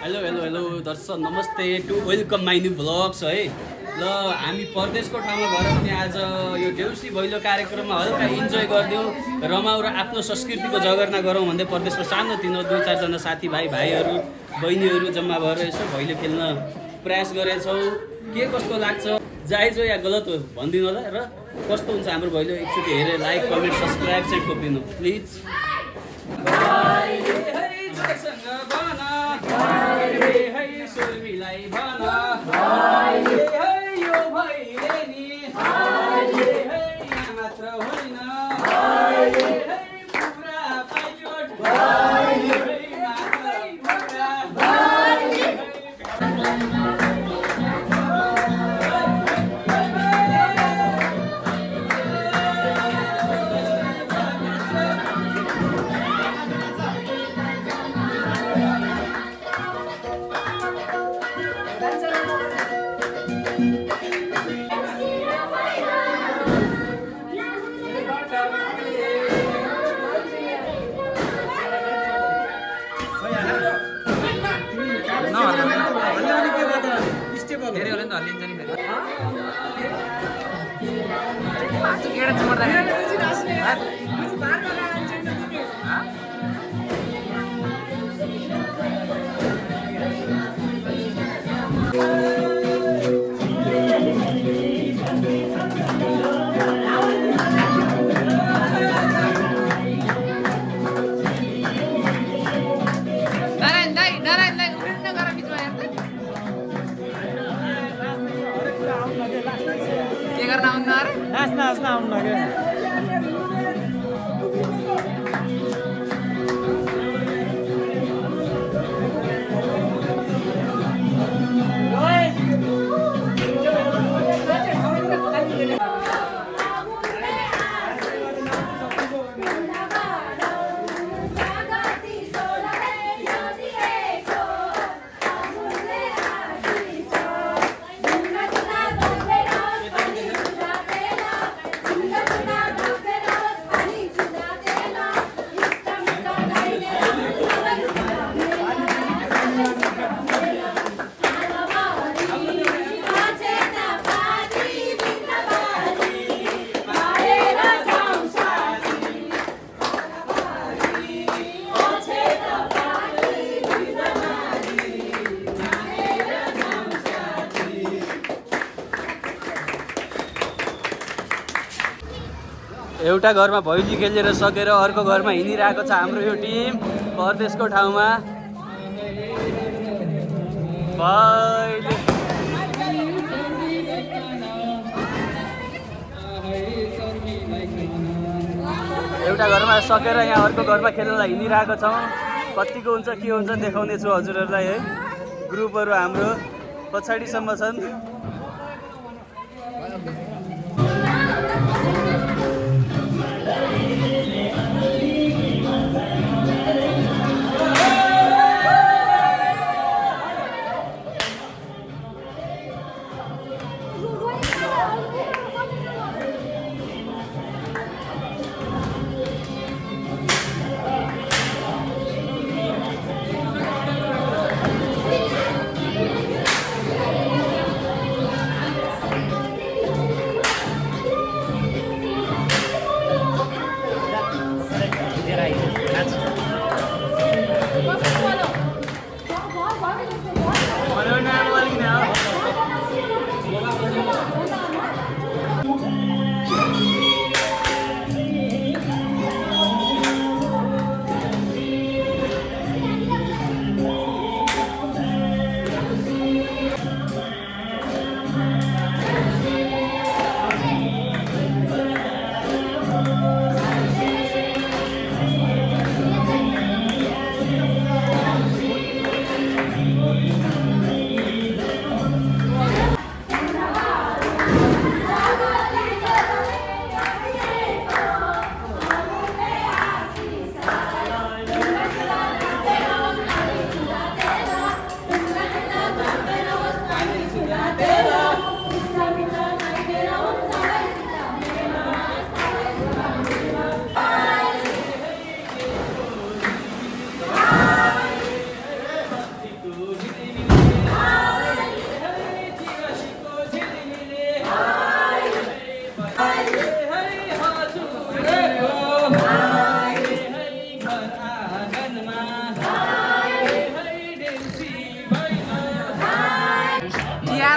Hello hello hello दर्शक नमस्ते to welcome my new vlogs है। ल हामी परदेशको ठाउँमा गएर पनि आज यो देउसी भैलो कार्यक्रममा हल्का इन्जोय गरिदिउँ, रमाउँ र आफ्नो संस्कृतिको जगर्ना गरौँ भन्दै परदेशमा सानोतिनो 2-4 जना भाइहरू बहिनीहरू जम्मा भएर यसो भैलो खेल्न प्रयास गरेछौँ। के कस्तो लाग्छ जायज हो या गलत हो भनिदिनु होला र कस्तो हुन्छ हाम्रो भैलो एकचोटि हेरेर लाइक कमेन्ट सब्सक्राइब चाहिँ ठोकिदिनु प्लिज। नाच्न आउनु क्या एउटा घरमा भैली खेलेर सकेर अर्को घरमा हिँडिरहेको छ हाम्रो यो टिम परदेशको ठाउँमा। एउटा घरमा सकेर यहाँ अर्को घरमा खेल्नलाई हिँडिरहेको छौँ। कतिको हुन्छ के हुन्छ देखाउनेछु हजुरहरूलाई है। ग्रुपहरू हाम्रो पछाडिसम्म छन्।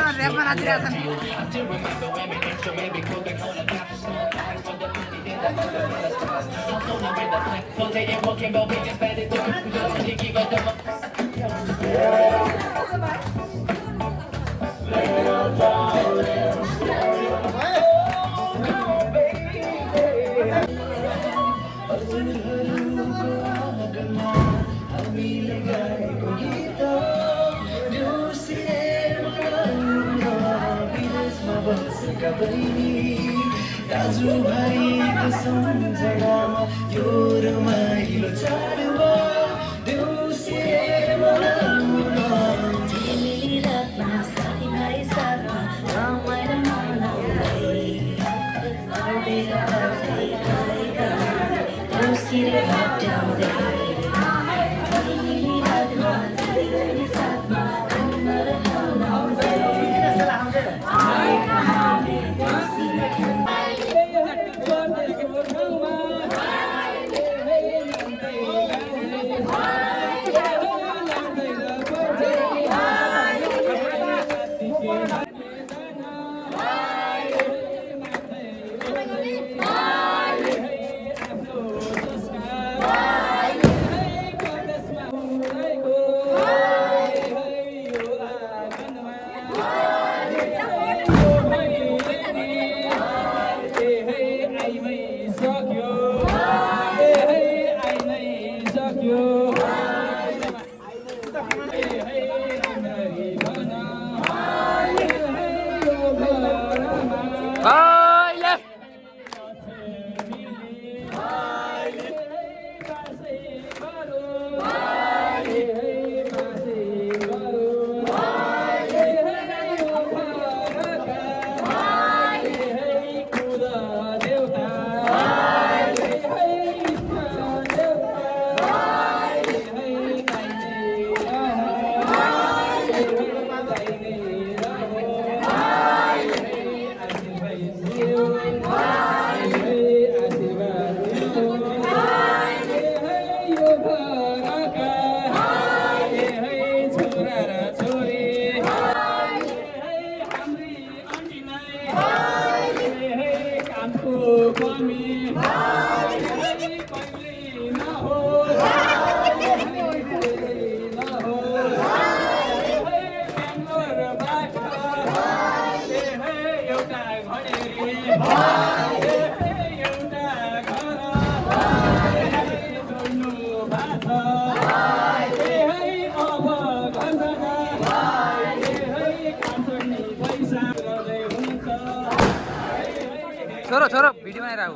ऱ्यापमा नाचिरहेछन्। दाजु भाइको सम्झनामा यो रमाइलो चाडमा देउसी मनाउन तिमी रातमा साथीभाइ साथमा रमाइलो मनाउँदै देउसीले भेट्टाउँदै तिमी रातमा साथीभाइ साथमा रमाइलो मनाउँदै छोरो छोरो भिडियो बनाएर आऊ।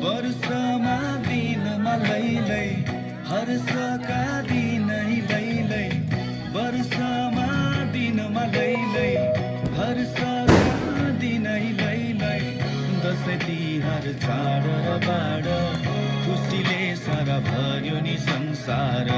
वर्षमा दिनमा लैलै हर्षका दिनै लैलै वर्षमा दिनमा लैलै हर्षका दिनै लैलै दसैँ तिहार चाड र बाड खुसीले सारा भर्यो नि संसार।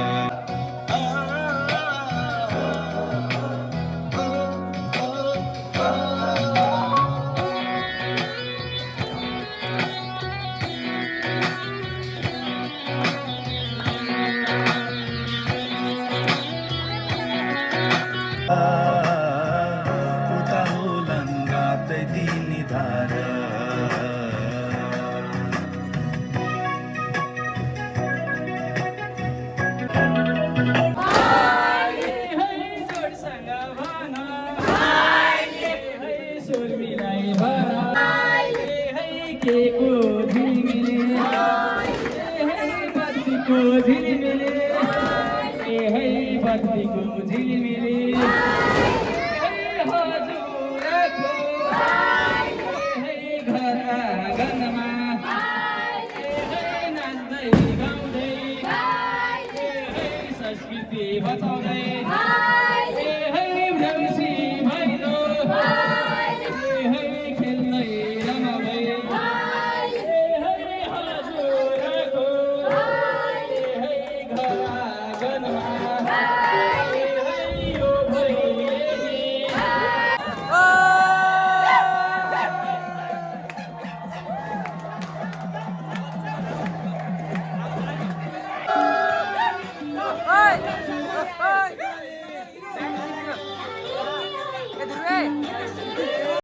उता होलान् रातै दिने धारा संस्कृति